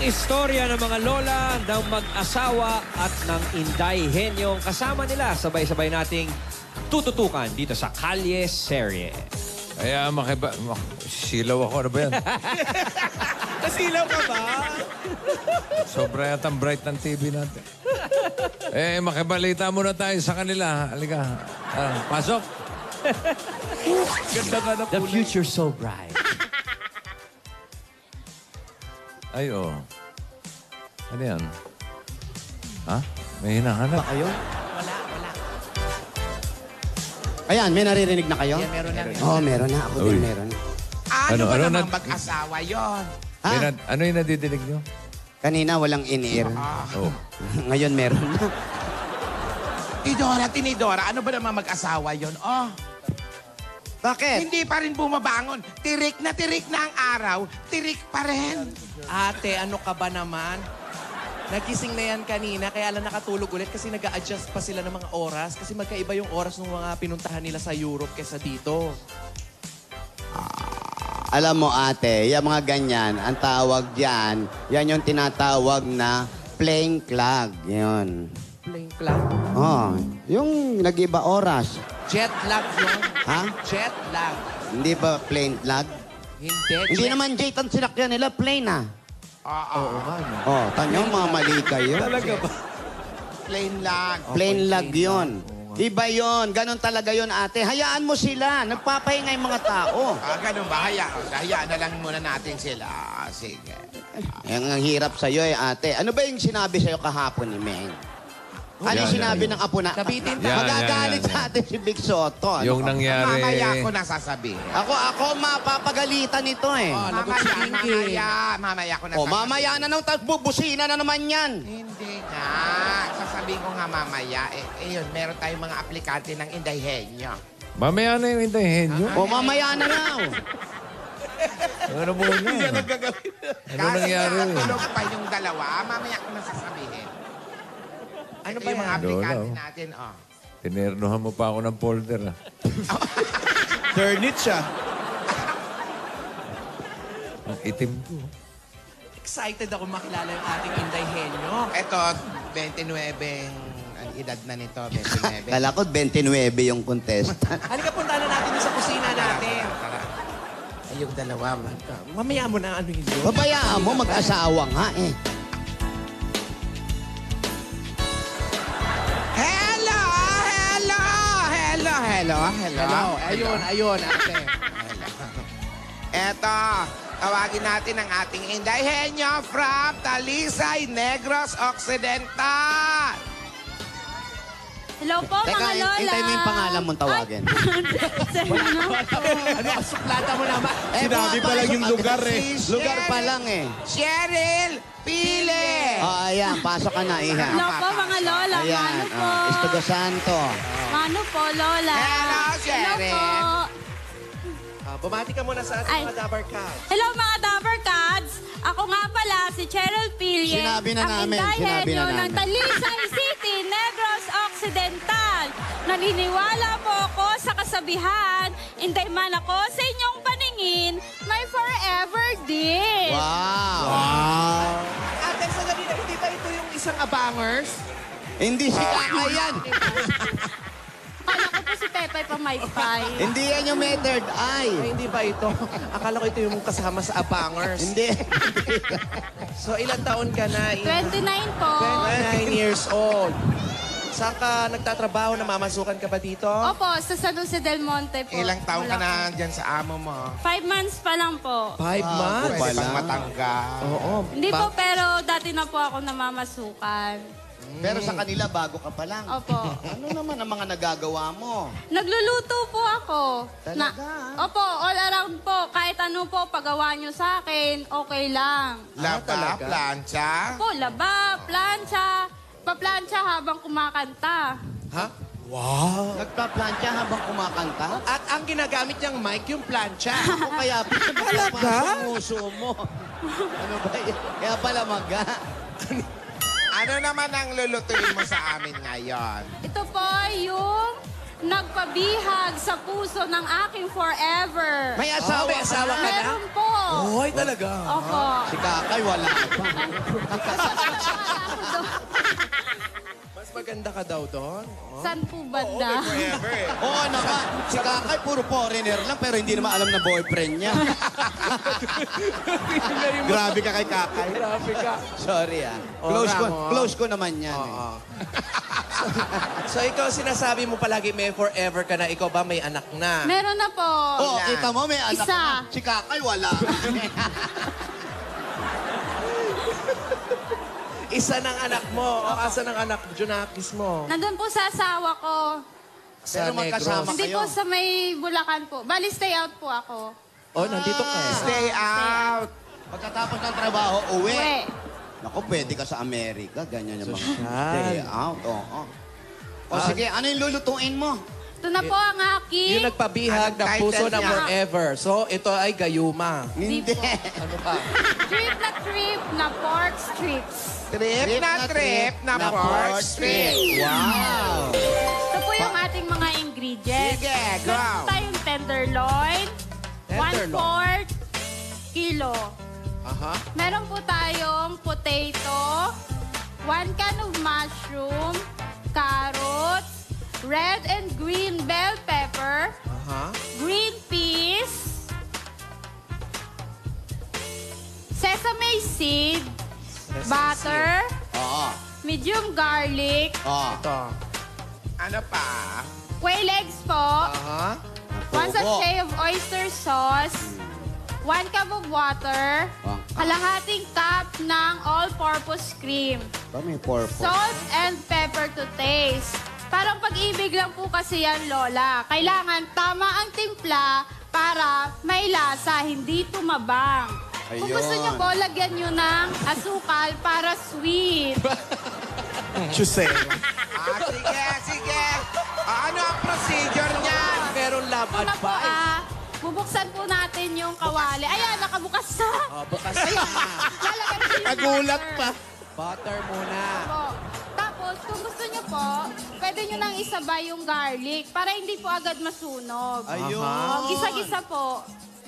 istorya ng mga lola, ng mag-asawa at ng Inday Henyong kasama nila. Sabay-sabay nating tututukan dito sa Kalye Serye. Kaya silaw ako. Ano ba yan? Nasilaw ka ba? Sobra yatang bright ng TV natin. Makibalita muna tayo sa kanila. Halika. Pasok. Ganda ka na The future so bright. Ay, oh. Ano yan? Ha? May hinahanap. Ba kayo? Wala. Ayan, may naririnig na kayo? Yan, meron na. Oo, meron na. Ako din meron na. Ano ba Ano, namang mag-asawa yon? Ha? Ano yung nadidinig nyo? Kanina walang in-ear. Oh. Ngayon meron na. Tinidora, ano ba namang mag-asawa yon? Oh, Bakit? hindi pa rin bumabangon. Tirik na ang araw, tirik pa rin. Ate, ano ka ba naman? Nagising na yan kanina, kaya lang nakatulog ulit kasi nag-a-adjust pa sila ng mga oras kasi magkaiba yung oras ng mga pinuntahan nila sa Europe kesa dito. Alam mo ate, yung mga ganyan, ang tawag dyan, yan yung tinatawag na playing clock. Yun. Plain clock. Oh, yung nag-iba oras. Jet lag yun. Ha? Jet lag. Hindi ba plain clock? Hindi naman Jade ang sinakyan nila, plain ah. Oo nga. No? Oh, tanyo, mamali kayo. Talaga ba? Plain lang. Plain lag yun. Iba yun. Ganon talaga yun, ate. Hayaan mo sila. Nagpapahinga yung mga tao. Ganun ba? Hayaan na lang muna natin sila. Sige. Ang hirap sa'yo eh, ate. Ano ba yung sinabi sa'yo kahapon ni Meng? Ano yung sinabi ng apo na? Nabitin Yan, Magagalit yan. sa atin si Big Soto. Ano Yung ka? nangyari... Mamaya ko nasasabihin. Ako mapapagalitan nito eh. Mamaya ko nasasabihin. O, mamaya na nang busina na naman yan. Hindi nga. Sasabihin ko nga mamaya. Yun, meron tayong mga aplikante ng Inday Henyo. Mamaya na yung hintayin nyo. O, mamaya na raw. Ano mo na? Ano nangyari? Nakatulog pa yung dalawa. Mamaya ko nasasabihin. Ano ba yung mga aplikante Lola, oh. natin? Oh. Tinernohan mo pa ako ng folder. Turnit siya. Ang itim ko. Excited ako makilala yung ating Inday Henyo. Ito, 29 ang edad na nito, 29. Kala ko 29 yung contestant. Halika, punta na natin sa kusina natin. Tara. Ay, yung dalawa. Mamaya mo na ano yun. Babayaan mo, mag-asawa nga eh. Hello. Ayun, ate. Eto, tawagin natin ang ating Inday Henyo from Talisay, Negros Occidental. Hello po, Teka, mga lola. hintay mo yung pangalan mong tawagin. Ano ang suplata mo naman? Sinabi pa lang yung lugar eh. Lugar pa lang eh. Cheryl Pile. Oh, ayan, pasok ka na, Iha. Hello po, mga lola. Ayan, Mano po. Estugo Santo. Mano po, lola. Hello, Hello Cheryl. po. Bumati ka muna sa Ay. ating mga Dabber Cats. Hello, mga Dabber Cats. Ako nga pala, si Cheryl Pilye. Sinabi na namin, Ang sinabi na Inday Henyo ng namin. Talisay City, Negros Occidental. Naniniwala po ako sa kasabihan, Inday man ako sa inyong paningin, may forever din. Wow. Ate, sandali na, hindi ba ito yung isang abangers? Hindi si Kaka yan. Kala ko po si Pepe Pamaypay. Hindi yan yung may third Ay, eye. hindi ba ito? Akala ko ito yung kasama sa abangers. Hindi. So, ilang taon ka na? 29 po. 29 years old. Saan ka nagtatrabaho? Namamasukan ka ba dito? Opo, sa San Jose del Monte po. Ilang taon ka Bulacan. na dyan sa amo mo? 5 months pa lang po. 5 months? Pwede pang matanggal. Oo. Hindi po, pero dati na po ako namamasukan. Pero sa kanila, bago ka pa lang. Opo. Ano naman ang mga nagagawa mo? Nagluluto po ako. Talaga? Opo, all around po. Kahit ano po, pagawa nyo sa akin, okay lang. Laba, talaga? plancha. Po, laba, plancha, paplansya habang kumakanta. Ha? Nagpa-plancha habang kumakanta? At ang ginagamit niyang mic, yung plancha. Ako kaya Talaga? puso mo. Ano ba yan? Kaya pala maga. Ano naman ang lulutuin mo sa amin ngayon? Ito po yung nagpabihag sa puso ng aking forever. May asawa May asawa ka na? Meron po. Ay, talaga? Opo. Si Kakay, wala pa. Mas maganda ka daw doon? Saan po banda? Oo naman. Si Kakay, puro foreigner lang, pero hindi naman alam na boyfriend niya. Grabe ka kay Kakay. Grabe ka. Sorry ah. Oh, Ramo. Close ko naman yan. Oo. So ikaw sinasabi mo palagi may forever ka na. Ikaw ba may anak na? Meron na po. Oh, kita mo, may anak Isa. na. Si Kakay, wala. Isa ng anak mo. O asa ng anak Junakis mo? Nandun po sa asawa ko. Sa Pero magkasama Negros. Hindi kayo. po sa may Bulacan po. Bali, stay out po ako. Oh, nandito ka eh. Stay out. Pagkatapos ng trabaho, uwi. Uwi. Naku, pwede ka sa Amerika. Ganyan yung mga Sosyal. day out. Oo. O sige, ano yung lulutuin mo? Ito na po ang aking... Yung nagpabihag Anong ng puso title na niya? forever. So, ito ay gayuma. Hindi. Ano pa? Trip na pork strips. Trip na pork strip. Wow! Ito po yung ating mga ingredients. Sige, go. Meron tayong tenderloin. Tenderloin. 1/4 kilo. Aha. Meron po tayong potato, 1 can of mushroom, carrots, red and green bell pepper, Aha. green peas, sesame seed, butter, Oo. medium garlic, Oo. Ito. Ano pa? quail eggs po, Aha. 1 Tubo. sachet of oyster sauce, 1 cup of water, Ah. kalahating cup ng all-purpose cream, Ba, may purple. salt and pepper to taste. Parang pag-ibig lang po kasi yan, Lola. Kailangan tama ang timpla para may lasa, hindi tumabang. Kung Ayun. gusto nyo po, lagyan nyo ng asukal para sweet. Chuse. Sige. Ano ang procedure niya? Meron love Una po, advice. bubuksan po natin yung kawali. Ayan, nakabukas na. Oh, bukas na. Lalagyan ko yung Nagulat butter. pa. Butter muna. Po. Tapos, kung gusto nyo po, pwede nyo nang isabay yung garlic para hindi po agad masunog. Ayun. O, gisa-gisa po.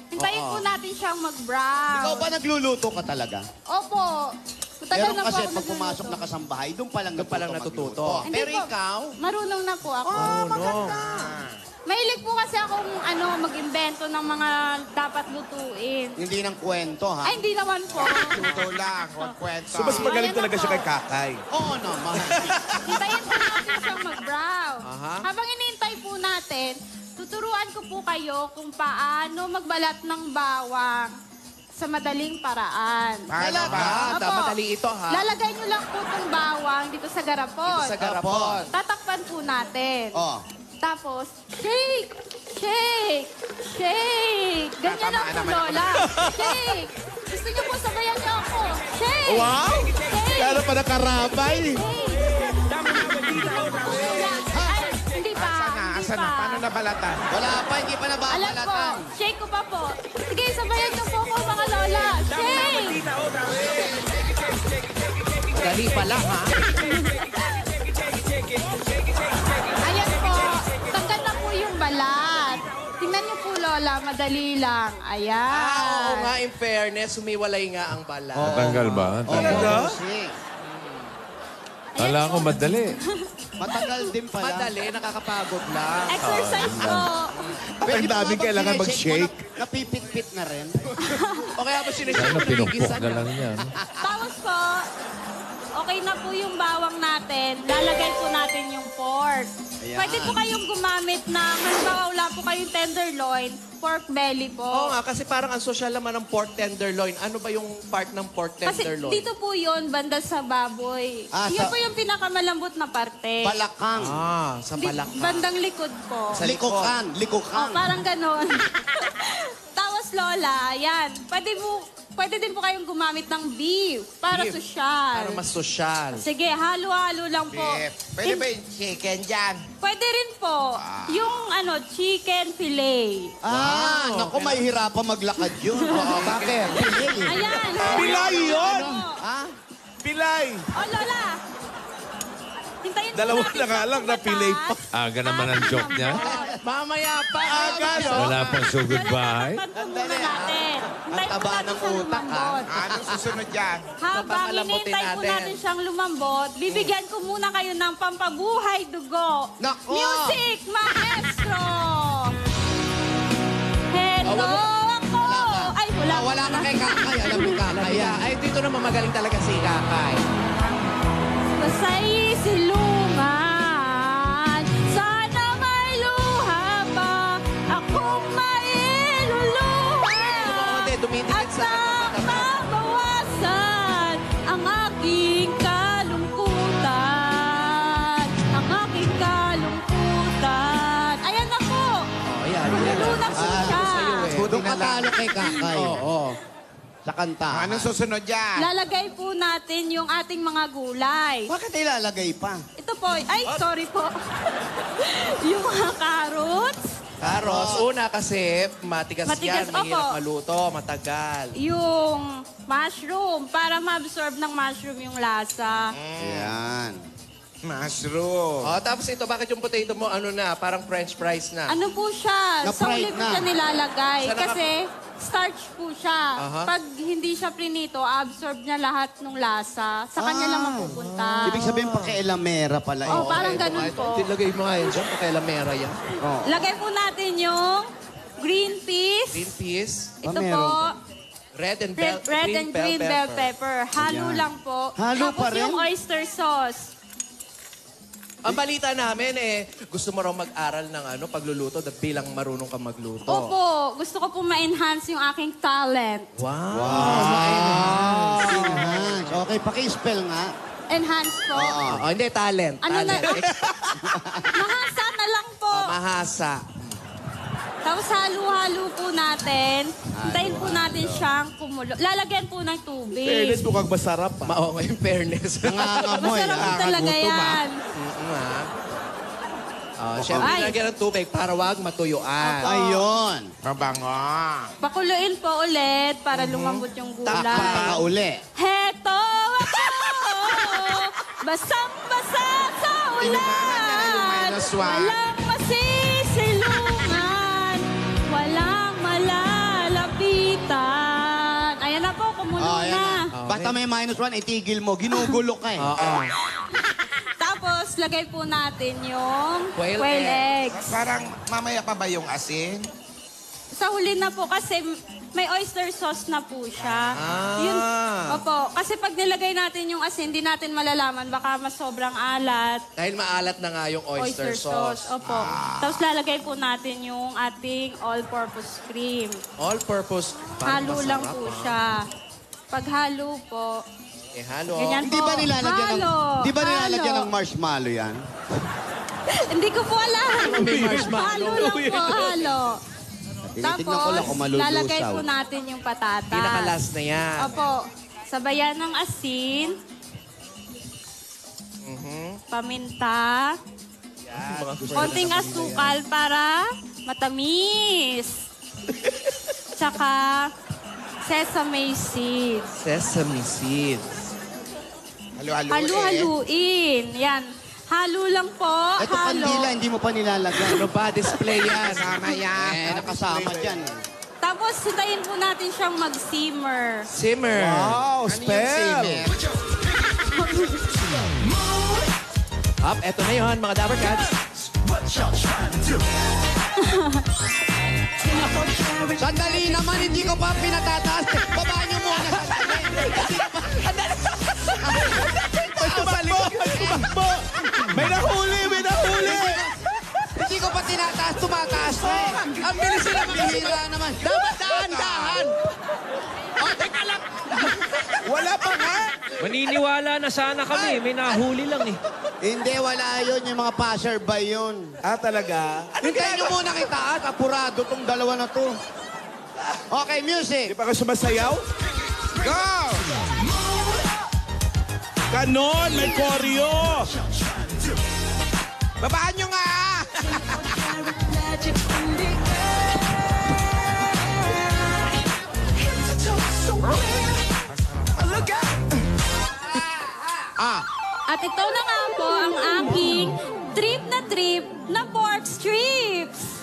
Hintayin po natin siyang mag-brown. Ikaw ba nagluluto ka talaga? Opo. Matagal Pero na po kasi ako pag pumasok na nagluluto. ka sa bahay, doon pa lang natututo. magluto. Hindi Pero po. ikaw? Marunong na po ako. Mahilig po kasi akong mag-invento ng mga dapat lutuin. Hindi ng kwento, ha? Ay, hindi naman po. Tuto lang, huwag kwento. So, mas magaling Ayan na talaga po. siya kay Kakay. Oo naman. Hintayin po natin siyang mag-brown. Aha. Habang inintay po natin, tuturuan ko po kayo kung paano magbalat ng bawang sa madaling paraan. Paano ba? Ah, Opo. madali ito, ha? Lalagay nyo lang po itong bawang dito sa garapon. Sa garapon. Tatakpan po natin. Oh. Tapos, shake! Shake! Shake! Ganyan lang po, Tatamaan naman ako. Lola. Shake! Gusto niyo po sabayan niyo ako. Shake! Wow! Shake! Lalo pa nakarabay. Ay, hindi pa. Asa na? Paano nabalatan? Wala pa, hindi pa Alam po, nababalatan. shake ko pa po. Sige, sabayan niyo po ako, mga Lola. Shake! Dali pala, ha? Ayan po. Tanggal na po yung balat. Tingnan niyo po, Lola. Madali lang. Ayan. Oo nga, in fairness, humiwalay nga ang bala. Tanggal ba? Talaga? Kala ko madali. Matagal din pala. Madali, nakakapagod lang. Exercise po. At ang daming kailangan mag-shake. Napipit-pit na rin. O kaya ba sinishake Sana mo na pinukpok gisa na lang yan. Tapos po, okay na po yung bawang natin. Lalagay po natin yung pork. Ayan. Pwede po kayong gumamit ng, halimbawa wala po kayong tenderloin, pork belly po. Oo nga, kasi parang ang social naman ng pork tenderloin. Ano ba yung part ng pork Kasi tenderloin? dito po yun, banda sa baboy. Ah, Yun sa- po yung pinakamalambot na parte. Balakang. Ah, sa balak. Bandang likod po. Sa likod. Likukan. Oh, Likukan. parang ganon. Tapos Lola, yan. Pwede din po kayong gumamit ng beef para Beef. sosyal. Para mas social. Sige, halo-halo lang po. Pwede ba yung chicken dyan? Pwede rin po. Yung chicken fillet. Ah, naku, mahihirapan maglakad yun. Oo, bakit? Ayan. Pilay yun! Ha? Pilay! Oh, Lola. Hintayin po Dalawa natin na nga siyang lang, napilay pa. bumatas. Aga naman ang joke niya. Mamaya pa. Aga, no? Wala pang sugod Lola, bahay. tatakpan po muna natin. Hintayin po Taba natin ng siyang utak, lumambot. Anong susunod yan? Habang Papalambutin hinihintay po natin. natin siyang lumambot, bibigyan ko muna kayo ng pampabuhay dugo. Nako! Music, maestro! Hello ako! Ay, wala. Wala ka kay Kakay. Alam mo Kakay. Ay, dito naman magaling talaga si Kakay. Masay silungan. Sana may luha pa akong mailuluha. Hindi, dumidikit At sa mabawasan ang aking kalungkutan. Ang aking kalungkutan. Ayan na po. Ayan. Lulunag po siya. Doon ka talo kay Kakay. Oo. Sa kanta. Anong susunod yan? Lalagay po natin yung ating mga gulay. Bakit ilalagay pa? Ito po, ay, sorry po. Yung mga carrots, Carrots. Una kasi matigas Matigas, yan. Mahirap opo. maluto. Matagal. yung mushroom, para ma-absorb ng mushroom yung lasa. Yan. Mushroom. Oh, tapos ito, bakit yung potato mo, ano na, parang french fries na? Ano po siya? Sa Na-fried uli po na. siya nilalagay. Sa naka- Kasi starch po siya. Aha. Pag hindi siya prinito, absorb niya lahat ng lasa. Sa kanya lang mapupunta. Ibig sabihin, pakialamera pala. Oh, ito. parang ganun po. Lagay mo nga yan dyan, pakailamera yan. Oh. Lagay po natin yung green peas. Green peas, Ito meron po, red and red and green bell pepper. Halo Ayan. lang po. Halo Tapos pa rin? yung oyster sauce. Ang balita namin gusto mo raw mag-aral ng pagluluto bilang marunong ka magluto. Opo, gusto ko po ma-enhance yung aking talent. Wow. Enhance. Okay, paki-spell nga. Enhance po. Oh, hindi, talent. Ano na? talent. Mahasa na lang po. Mahasa. Tapos halo-halo po natin. Hintayin po natin siyang kumulo. Lalagyan po ng tubig. Fairness, mukhang masarap pa. Oo, in fairness. Nangangamoy. Masarap po talaga yan. Siyempre, Ay. lagyan ng tubig para wag matuyuan. Ayun. Mabango. Pakuluin po ulit para lumambot yung gulay. Baka uli. Heto ako! Basang-basa sa Inunahan na yung ulan. minus one. Walang masisilungan. Walang malalapitan. Ayan na po, kumulo Oh, ayan na. na. Basta may -1, itigil mo. Ginugulo ka eh. Oo. Tapos, lagay po natin yung Quail quail eggs. Parang mamaya pa ba yung asin? Sa huli na po kasi may oyster sauce na po siya. Ah. Yun, opo. Kasi pag nilagay natin yung asin, hindi natin malalaman. Baka mas sobrang alat. Dahil maalat na nga yung oyster sauce. Opo. Tapos lalagay po natin yung ating all-purpose cream. All-purpose. Halo lang po siya. Pag halo po, Halo. ganyan Hindi po. ba nilalagyan ng, Halo. di ba nilalagyan Halo. ng marshmallow yan? Hindi ko po alam. May marshmallow. Halo lang po, halo. Tinitignan ko lang kung Tapos, lalagay malulusaw. po natin yung patatas. Pinakalas na yan. Opo. Sabayan ng asin. Paminta. Konting asukal para matamis. Tsaka sesame seeds. Sesame seeds. Halo-halo. Halu-haluin. Yan. Halo lang po. Ito Halo. kandila, hindi mo pa nilalagyan. Ano ba? Display yan. Kasama yan. Nakasama dyan. Tapos, hintayin po natin siyang mag-simmer. Simmer. Wow, Ano yung spell. simmer? Up, eto na yun, mga Dapper Cats. Sandali naman, hindi ko pa pinatataas. Baba niyo muna sandali. Tumakbo! Tumakbo! May nahuli! May nahuli! Hindi ko pa tinataas, tumataas na eh. Ang bilis sila makasira naman. Dapat dahan-dahan. O, teka lang. Wala pa nga! Maniniwala na sana kami. May nahuli lang eh. Hindi, wala yun. Yung mga passerby yun. Ah, talaga? Hintayin niyo muna kita at apurado tong dalawa na to. Okay, music. Di pa ka sumasayaw? Go! Ganon! May koryo! Babaan nyo nga! At ito na nga po ang aking trip na pork strips.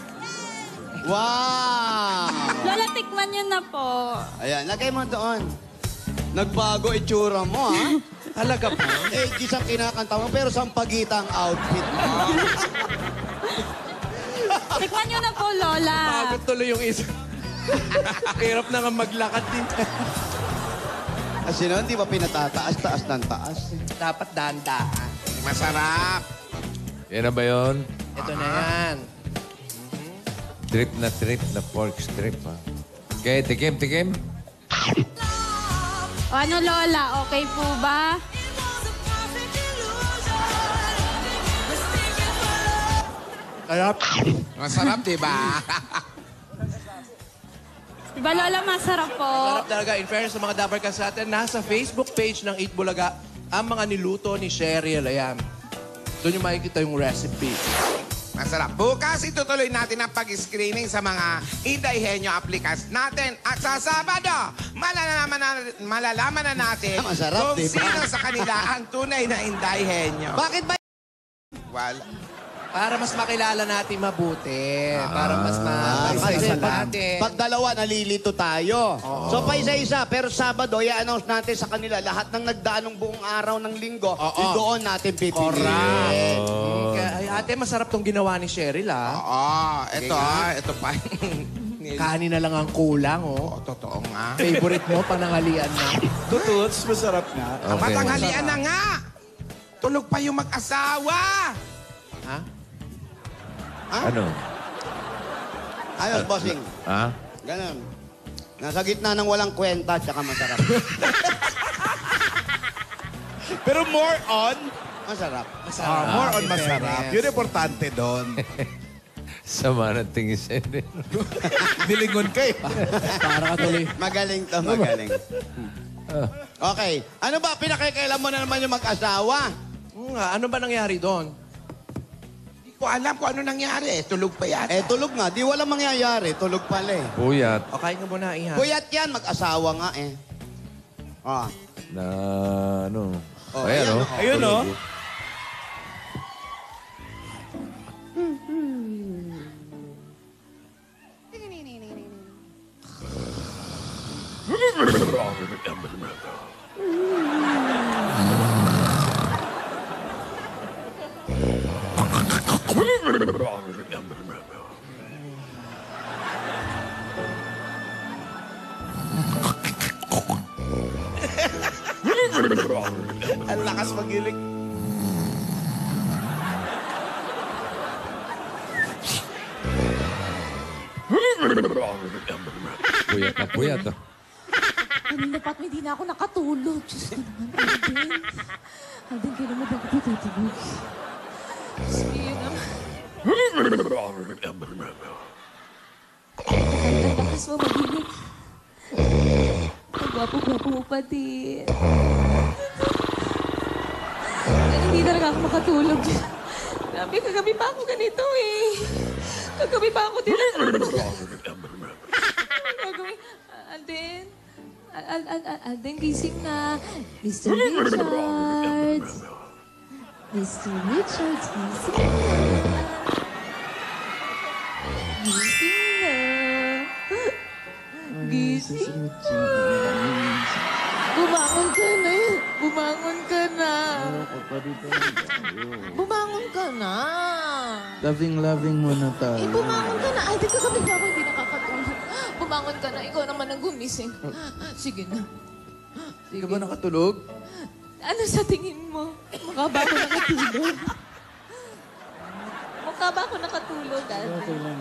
Wow! Lola, tikman Tikman nyo na po. Ayan, lagay mo doon. Nagbago itsura mo, ha? Talaga po. Ages ang kinakanta mo, pero sampagita ang outfit mo. Tikman nyo na po, Lola. Pagod tuloy yung isa. Hirap na nga maglakad din. Kasi noon, di ba pinatataas, taas ng taas? Dapat dahan-dahan. Masarap. Yan na ba yun? Ito na yan. Trip na pork strip, ha? Okay, tikim. O ano, Lola? Okay po ba? Sarap. Masarap, di ba? Diba, Lola, masarap po? Sarap talaga. In fairness sa mga Dabarkas natin, nasa Facebook page ng Eat Bulaga ang mga niluto ni Cheryl. Ayan. Doon yung makikita yung recipe. Masarap. Bukas itutuloy natin ang pag-screening sa mga Inday Henyo applicants natin. At sa Sabado, malalaman na natin Masarap, kung diba? sino sa kanila ang tunay na Inday Henyo. Bakit ba? Wala. Para mas makilala natin mabuti. Para mas Kasi ma-isa natin. pag dalawa, nalilito tayo. So, pa isa-isa. Pero Sabado, i-announce natin sa kanila lahat ng nagdaan ng buong araw ng linggo. Doon natin pipiliin. Ay, ate, masarap tong ginawa ni Cheryl, ha? Ito pa. Kanin na lang ang kulang, oh. Totoo nga. Favorite mo, panangalian na. Tututs, masarap nga. Ang matanghalian na nga. Tulog pa yung mag-asawa. Ha? Ano? Ayos, bossing. Ha? Ganun. Nasa gitna ng walang kwenta, tsaka masarap. Pero more on, Masarap. more on masarap. Yun importante doon. Sama ng tingin sa'yo. Nilingon ka eh. Para ka tuloy. Magaling to, magaling. Okay. Ano ba, pinakikailan mo na naman yung mag-asawa? Ano ba nangyari doon? Hindi ko alam kung ano nangyari. Tulog pa yata. Tulog nga. Di walang mangyayari. Tulog pala eh. Puyat O, kain ka muna, Iha. Puyat yan, mag-asawa nga eh. na ano. Oh, Ayan, ayan, oh. oh. Ayun, oh. Ang lakas magilik. Puyat, oh. Kanina pa't hindi na ako nakatulog. Diyos ko naman, Alden. Alden, kailan mo ba ako tututulog? Sige naman. Ang lakas mo maginig. Ang gwapo-gwapo mo pa din. Hindi talaga ako makatulog. Grabe, kagabi pa ako ganito eh. Kagabi pa ako din. Gagawin. Alden. Alden, gising na. Mr. Richards. Mr. Richards, gising na. Gising na. Gising na. Bumangon ka na. Bumangon ka na. Bumangon ka na. Loving mo na tayo. Bumangon ka na. Ay, di kagabi pa ako hindi nakakatulog. Bumangon ka na. Ikaw naman ang gumising. Sige na. Hindi ka ba nakatulog? Ano sa tingin mo? Mukha ba ako nakatulog? Mukha ba ako nakatulog, Ate? Okay lang.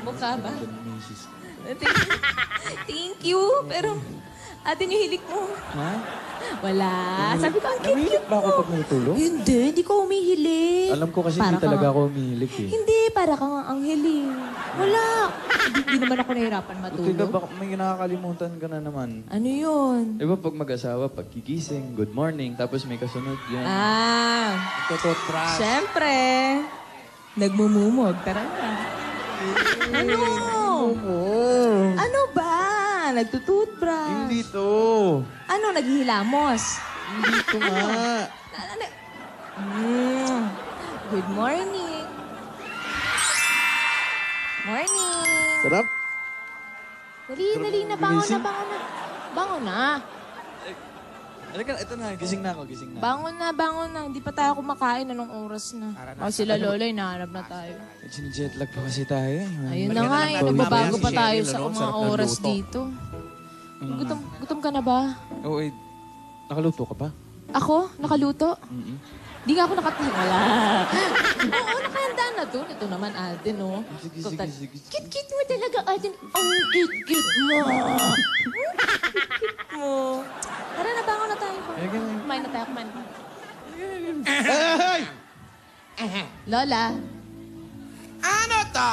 Mukha ba? Misis. Thank you. Pero, Ate, yung hilik mo. Ha? Wala. Sabi ko, ang cute Namilit ba ako pag natulog? Hindi ko humihilik. Alam ko kasi Para hindi talaga ka- ako umihilik eh. Hindi, para kang anghelin. Wala. Hindi naman ako nahihirapan Buti ka matulog. ba may nakakalimutan ka na naman? Ano yun? Di ba pag mag-asawa, pag gigising, good morning, tapos may kasunod yan. Tototras. Siyempre. Nagmumumog. Tara na. Ano? Ano ba? Nagtututbrush. Hindi to. Ano? Naghihilamos? Hindi to nga. Good morning. Morning. Sarap. Dali na, bangon na. Bangon na. Halika, ito na. Gising na ako, gising na. Bangon na. Hindi pa tayo kumakain. Anong oras na? Sila Lola, hinahanap na tayo. Jetlag pa kasi tayo. Ayun na nga, nagbabago pa tayo sa mga oras dito. Gutom ka na ba? Oo, nakaluto ka pa? Ako? Nakaluto? Di nga ako wala. Oo, nakahanda na doon. Ito naman, Alden, no? Sige. Kit-kit mo talaga, Alden. Ang kit-kit mo. Kit mo. Tara na, bangon na tayo. Kumain na tayo. Lola. Ano to?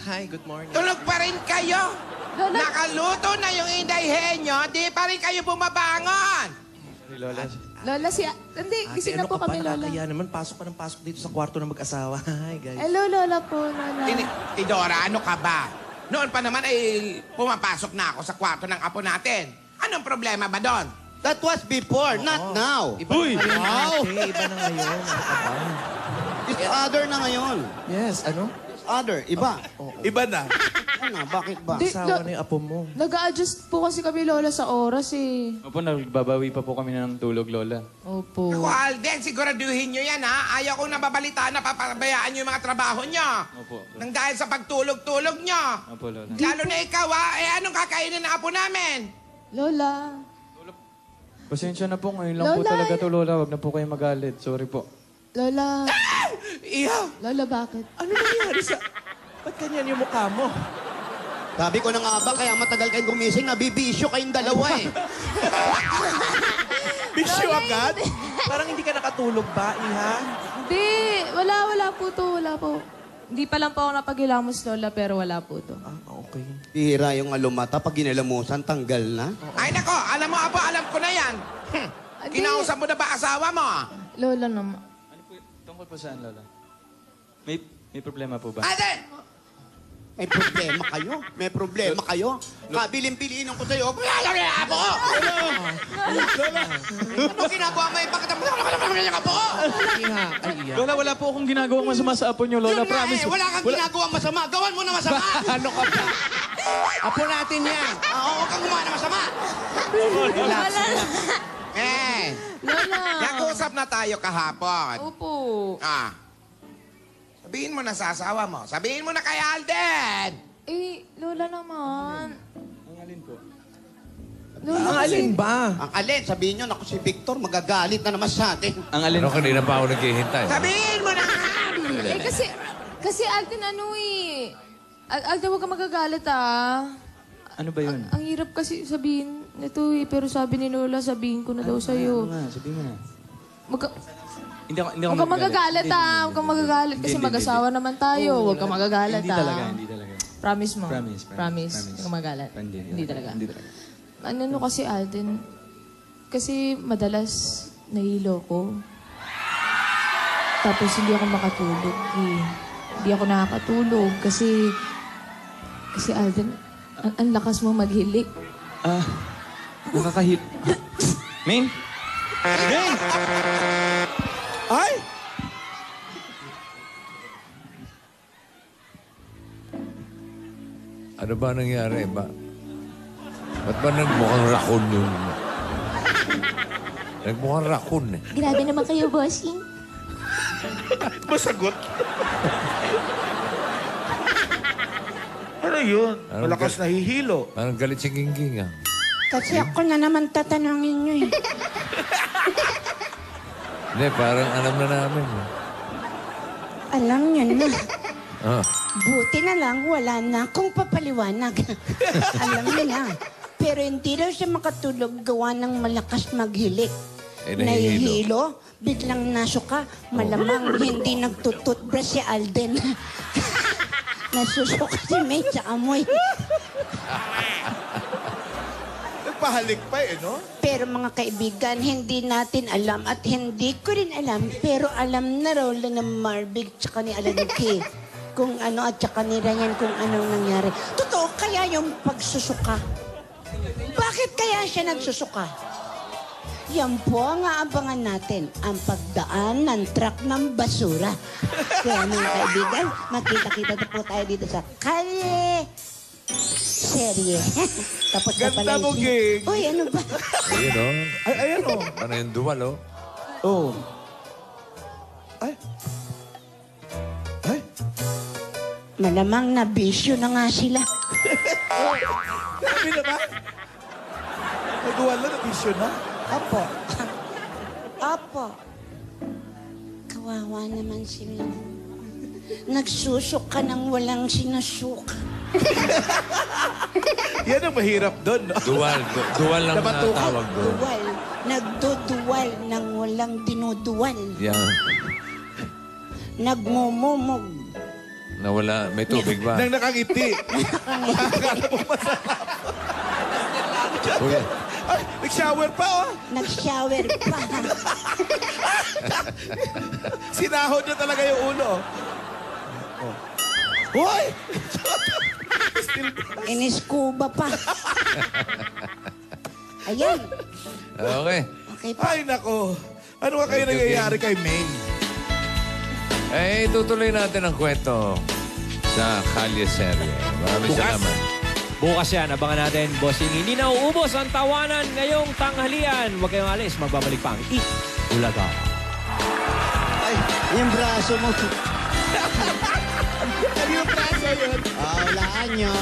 Hi, good morning. Tulog pa rin kayo? Lola. Nakaluto na yung Inday Henyo, di pa rin kayo bumabangon. Sorry, Lola. Lola, hindi, gising na po kami, Lola. Kaya naman, pasok ka ng pasok dito sa kwarto ng mag-asawa. Hi, guys. Hello, Lola po, Lola. Tidora, ano ka ba? Noon pa naman ay pumapasok na ako sa kwarto ng apo natin. Anong problema ba doon? That was before, not now. Iba na ngayon, ate. Iba na ngayon. Ano ka ba? It's other na ngayon. Yes, ano? It's other, iba. Iba na. Ano, bakit ba? Asawa na yung apo mo. Nag-a-adjust po kasi kami, Lola, sa oras eh. Opo, nagbabawi pa po kami ng tulog, Lola. Opo. Ako, Alden, siguraduhin nyo yan, ha? Ayaw kong nababalita na papabayaan nyo yung mga trabaho nyo. Opo. Nang dahil sa pagtulog-tulog nyo. Opo, Lola. Lalo na ikaw, ha? anong kakainin ng apo namin? Lola. Pasensya na po, ngayon lang po Lola! talaga to, Lola. Huwag na po kayo magalit. Sorry po. Lola. Iya! Lola, bakit? Ano nangyari sa... Ba't ganyan yung mukha mo? Sabi ko na nga ba, kaya matagal kayong gumising, nabibisyo kayong dalawa eh. Bisyo agad? Parang hindi ka nakatulog ba, Iha? Hindi. Wala po to. Wala po. Hindi pa lang po ako napagilamos, Lola, pero wala po to. Ah, okay. Bihira yung alumata, pag ginalamusan, tanggal na. Ay, nako! Alam mo, apo, alam ko na yan. Hindi. Kinausap mo na ba asawa mo? Lola naman. Ano po, tungkol po saan, Lola? May problema po ba? Ate! May problema kayo? May problema kayo? Kabilin-piliin ko sa'yo. Apo ko! Ano ginagawa mo? Bakit ang apo ko? Iha, ay, Iha. Lola, wala po akong ginagawang masama sa apo niyo, Lola. Yun nga Promise. eh, wala kang ginagawang masama. Gawan mo na masama. Ano ka ba? Apo natin yan. Huwag kang gumawa na masama. Relax. Eh, Lola. nag-usap na tayo kahapon. Opo. Sabihin mo na sa asawa mo. Sabihin mo na kay Alden. Eh, Lola naman. Ang alin po? Lola, Ang alin ba? Ang alin, sabihin nyo, naku si Victor, magagalit na naman sa atin. Ang alin Ano, kanina pa ako naghihintay. Sabihin mo na. Eh, kasi Alden, ano eh. Alden, huwag ka magagalit ah. Ano ba yun? Ang hirap kasi sabihin nito eh. Pero sabi ni Lola, sabihin ko na daw sa'yo. Ano nga, sabihin mo na. Hindi ako Huwag kang magagalit ah. Huwag kang magagalit kasi mag-asawa naman tayo. Huwag kang magagalit Hindi ah. hindi talaga. Promise mo? Promise. Huwag kang magagalit? Hindi talaga. Hindi talaga. Ano kasi Alden, kasi madalas nahilo ko. Tapos hindi ako makatulog eh. Hindi ako nakakatulog kasi Alden, ang lakas mo maghilik. Nakakahit. Main? Main! Ay! Ano ba nangyari ba? Ba't ba nagmukhang rakon yun? Nagmukhang rakon eh. Grabe naman kayo, bossing. Masagot. Ano yun? Anong Malakas na hihilo. Parang galit si Gingging ah. Kasi ako na naman tatanungin nyo eh. Hindi, parang alam na namin. eh. Alam nyo na. Ah. Buti na lang, wala na akong papaliwanag. Alam nyo na. Pero hindi daw siya makatulog gawa ng malakas maghilik. Eh, nahihilo. Nahihilo, biglang nasuka. Malamang hindi nagtututbrush si Alden. Nasusuka si May sa amoy. Nagpahalik pa eh, no? Pero mga kaibigan, hindi natin alam at hindi ko rin alam. Pero alam na raw na Marvick tsaka ni Alan Kay kung ano at tsaka ni Ryan kung anong nangyari. Totoo kaya yung pagsusuka? Bakit kaya siya nagsusuka? Yan po ang aabangan natin, ang pagdaan ng truck ng basura. Kaya mga kaibigan, makita-kita na po tayo dito sa Kalye serye. Tapos na Ganda pala mo, yung- Ging. Uy, ano ba? Ayun, oh. Ay, ayan o. Ano yung dual, oh? Oh. Ay. Ay. Malamang na bisyo na nga sila. Grabe naman. May duwal na, na-vision na. Opo. Opo. Kawawa naman sila. Nagsusok ka ng walang sinusuk. Yan ang mahirap doon, no? Dual lang Napatukan. tawag doon. Duwal. Nagduduwal ng walang dinuduwal. Yan. Nagmumumog. Nawala. May tubig ba? Nang nakangiti. Uy, Ay, nag-shower pa, oh. Nag-shower pa. Sinahod niya talaga yung ulo. Oh. Hoy! Iniskuba pa. Ayan. okay. Okay pa. Ay, nako. Ano ka kayo nangyayari kay May? Eh, tutuloy natin ang kwento sa Kalye Serye. Maraming Bukas. salamat. Bukas yan, abangan natin, bossing. Hindi na uubos ang tawanan ngayong tanghalian. Huwag kayong alis, magbabalik pa ang Ulaga. Ay, yung braso mo. Kanino braso yun? Walaan nyo.